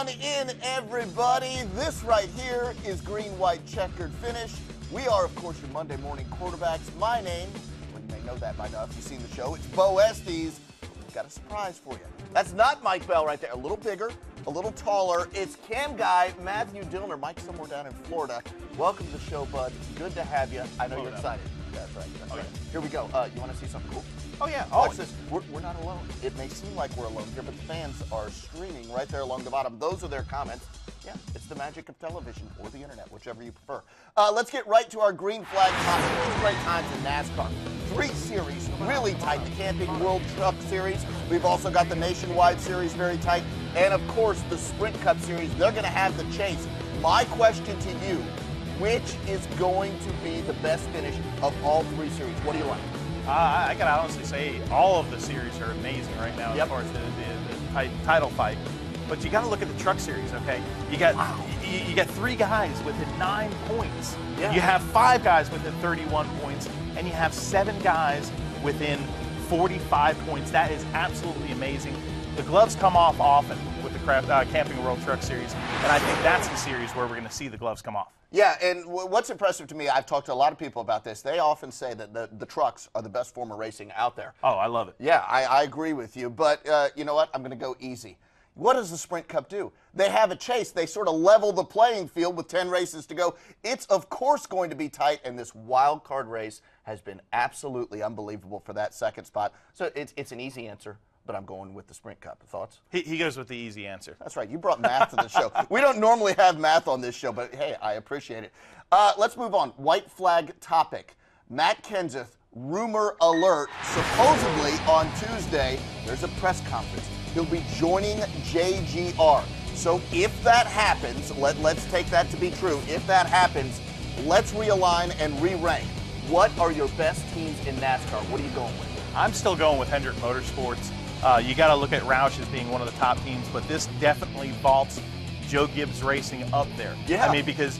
on in, everybody. This right here is Green-White-Checkered Finish. We are, of course, your Monday morning quarterbacks. My name, well, you may know that by now if you've seen the show, it's Beau Estes. We've got a surprise for you. That's not Mike Bell right there. A little bigger, a little taller. It's CamGuy, Matthew Dillner. Mike's somewhere down in Florida. Welcome to the show, bud. Good to have you. I know you're excited. That's right. That's right. Here we go. You want to see something cool? Oh, yeah. Watch this. We're not alone. It may seem like we're alone here, but the fans are streaming right there along the bottom. Those are their comments. Yeah, it's the magic of television or the internet, whichever you prefer. Let's get right to our green flag topic. These great times in NASCAR. 3 series, really tight. The Camping World Truck Series. We've also got the Nationwide Series, very tight. And, of course, the Sprint Cup Series. They're going to have the chase. My question to you, which is going to be the best finish of all 3 series? What do you like? I can honestly say all of the series are amazing right now as far as the title fight. But you got to look at the Truck Series, okay? You got you got 3 guys within 9 points. Yeah. You have 5 guys within 31 points, and you have 7 guys within 45 points. That is absolutely amazing. The gloves come off often with the Camping World Truck Series, and I think that's the series where we're going to see the gloves come off. Yeah, and what's impressive to me, I've talked to a lot of people about this, they often say that the trucks are the best form of racing out there. Oh, I love it. Yeah, I agree with you, but you know what? I'm going to go easy. What does the Sprint Cup do? They have a chase. They sort of level the playing field with 10 races to go. It's, of course, going to be tight, and this wild card race has been absolutely unbelievable for that second spot. So it's an easy answer, but I'm going with the Sprint Cup. Thoughts? He goes with the easy answer. That's right. You brought math to the show. We don't normally have math on this show, but, hey, I appreciate it. Let's move on. White flag topic. Matt Kenseth, rumor alert, supposedly on Tuesday, there's a press conference. He'll be joining JGR. So if that happens, let's take that to be true. If that happens, let's realign and re-rank. What are your best teams in NASCAR? What are you going with? I'm still going with Hendrick Motorsports. You got to look at Roush as being one of the top teams, but this definitely vaults Joe Gibbs Racing up there. Yeah. I mean, because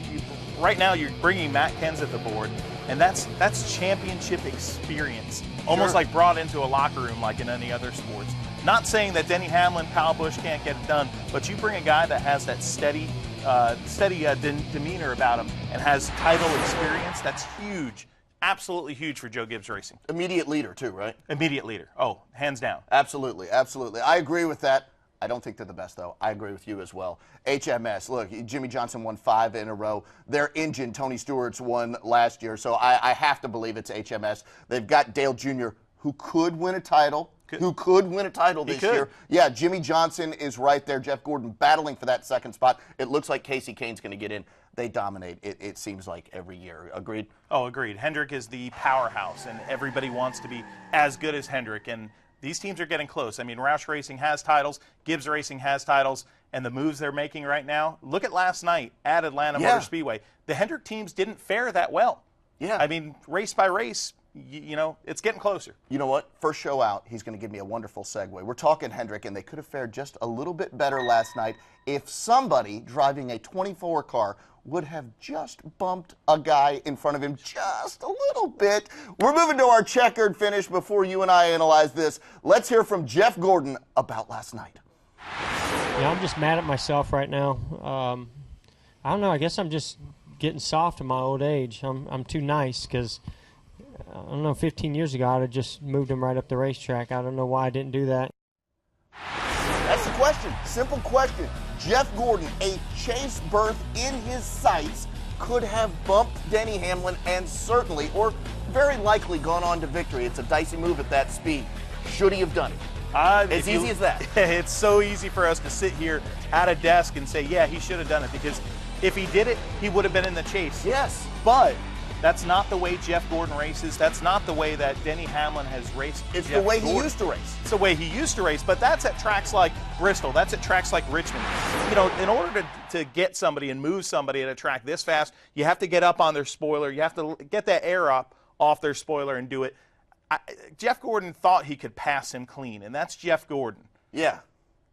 right now you're bringing Matt Kenseth aboard, and that's championship experience, almost like brought into a locker room like in any other sports. Not saying that Denny Hamlin, Kyle Busch can't get it done, but you bring a guy that has that steady demeanor about him and has title experience, that's huge. Absolutely huge for Joe Gibbs Racing. Immediate leader, too, right? Immediate leader. Oh, hands down. Absolutely, absolutely. I agree with that. I don't think they're the best, though. I agree with you as well. HMS, look, Jimmy Johnson won 5 in a row. Their engine, Tony Stewart's, won last year, so I have to believe it's HMS. They've got Dale Jr., who could win a title. This year. Yeah, Jimmy Johnson is right there. Jeff Gordon battling for that second spot. It looks like Casey Kane's going to get in. They dominate, it seems like, every year. Agreed? Oh, agreed. Hendrick is the powerhouse, and everybody wants to be as good as Hendrick, and these teams are getting close. I mean, Roush Racing has titles, Gibbs Racing has titles, and the moves they're making right now, look at last night at Atlanta Motor Speedway. The Hendrick teams didn't fare that well. Yeah. I mean, race by race, you know, it's getting closer. You know what? First show out, he's going to give me a wonderful segue. We're talking Hendrick, and they could have fared just a little bit better last night if somebody driving a 24 car would have just bumped a guy in front of him just a little bit. We're moving to our checkered finish before you and I analyze this. Let's hear from Jeff Gordon about last night. Yeah, I'm just mad at myself right now. I don't know. I guess I'm just getting soft in my old age. I'm too nice because, I don't know, 15 years ago I'd have just moved him right up the racetrack. I don't know why I didn't do that. That's the question. Simple question. Jeff Gordon, a chase berth in his sights, could have bumped Denny Hamlin and certainly, or very likely, gone on to victory. It's a dicey move at that speed. Should he have done it? As easy as that. It's so easy for us to sit here at a desk and say, yeah, he should have done it, because if he did it, he would have been in the chase. Yes. But that's not the way Jeff Gordon races. That's not the way that Denny Hamlin has raced. It's the way he used to race. It's the way he used to race, but that's at tracks like Bristol. That's at tracks like Richmond. You know, in order to get somebody and move somebody at a track this fast, you have to get up on their spoiler. You have to get that air up off their spoiler and do it. Jeff Gordon thought he could pass him clean, and that's Jeff Gordon. Yeah.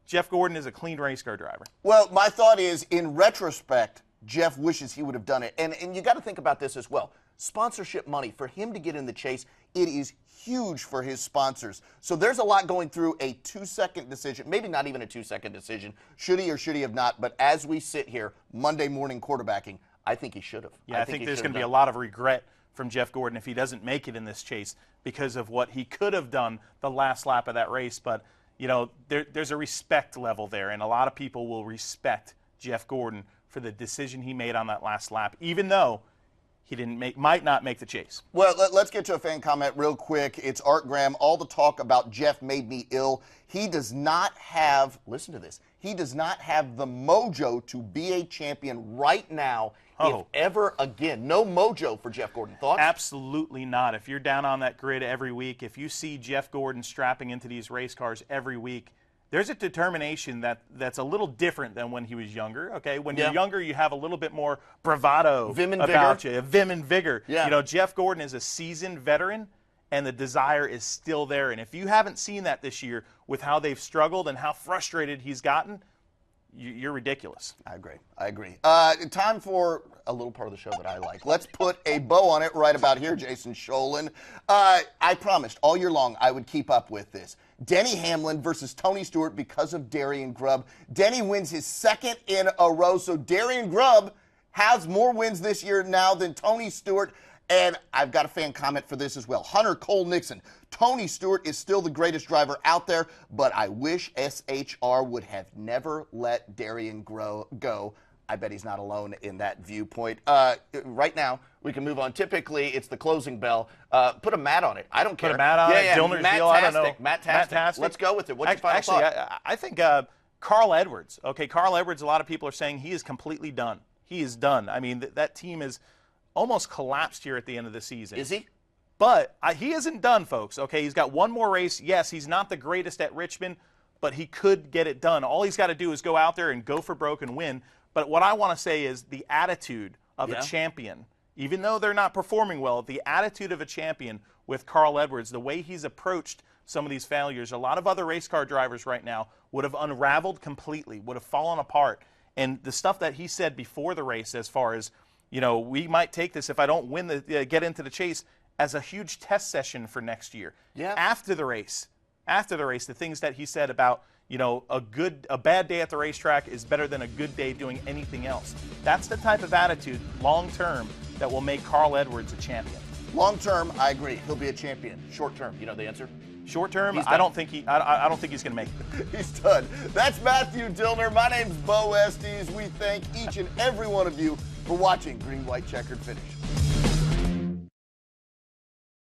Jeff Gordon is a clean race car driver. Well, my thought is, in retrospect, Jeff wishes he would have done it. And you got to think about this as well. Sponsorship money, for him to get in the chase, it is huge for his sponsors. So there's a lot going through a 2-second decision, maybe not even a 2-second decision, should he or should he have not. But as we sit here, Monday morning quarterbacking, I think he should have. Yeah, I think there's going to be a lot of regret from Jeff Gordon if he doesn't make it in this chase because of what he could have done the last lap of that race. But, you know, there's a respect level there, and a lot of people will respect Jeff Gordon for the decision he made on that last lap, even though he might not make the chase. Well, let's get to a fan comment real quick. It's Art Graham. All the talk about Jeff made me ill. He does not have, listen to this, he does not have the mojo to be a champion right now, if ever again. No mojo for Jeff Gordon. Thoughts? Absolutely not. If you're down on that grid every week, if you see Jeff Gordon strapping into these race cars every week, there's a determination that's a little different than when he was younger. Okay, when you're younger, you have a little bit more bravado about you, vim and vigor. Yeah. You know, Jeff Gordon is a seasoned veteran, and the desire is still there. And if you haven't seen that this year with how they've struggled and how frustrated he's gotten, you're ridiculous. I agree. Time for a little part of the show that I like. Let's put a bow on it right about here, Jason Sholin. I promised all year long I would keep up with this. Denny Hamlin versus Tony Stewart because of Darian Grubb. Denny wins his second in a row, so Darian Grubb has more wins this year now than Tony Stewart. And I've got a fan comment for this as well. Hunter Cole Nixon. Tony Stewart is still the greatest driver out there, but I wish SHR would have never let Darian go. I bet he's not alone in that viewpoint. Right now, we can move on. Typically, it's the closing bell. Put a mat on it. I don't care. Put a mat on it. Dillner's deal. I don't know. Matt-tastic. Let's go with it. What's your final thought? I think Carl Edwards. Okay, Carl Edwards, a lot of people are saying he is completely done. He is done. I mean, that team is almost collapsed here at the end of the season. Is he? But he isn't done, folks. Okay, he's got one more race. Yes, he's not the greatest at Richmond, but he could get it done. All he's got to do is go out there and go for broke and win. But what I want to say is the attitude of a champion, even though they're not performing well, the attitude of a champion with Carl Edwards, the way he's approached some of these failures, a lot of other race car drivers right now would have unraveled completely, would have fallen apart. And the stuff that he said before the race as far as, you know, we might take this if I don't win get into the chase as a huge test session for next year. Yeah. After the race, the things that he said about, you know, a bad day at the racetrack is better than a good day doing anything else. That's the type of attitude, long term, that will make Carl Edwards a champion. Long term, I agree. He'll be a champion. Short term, you know the answer? Short term, I don't think he's going to make it. He's done. That's Matthew Dillner. My name's Beau Estes. We thank each and every one of you for watching Green-White-Checkered Finish.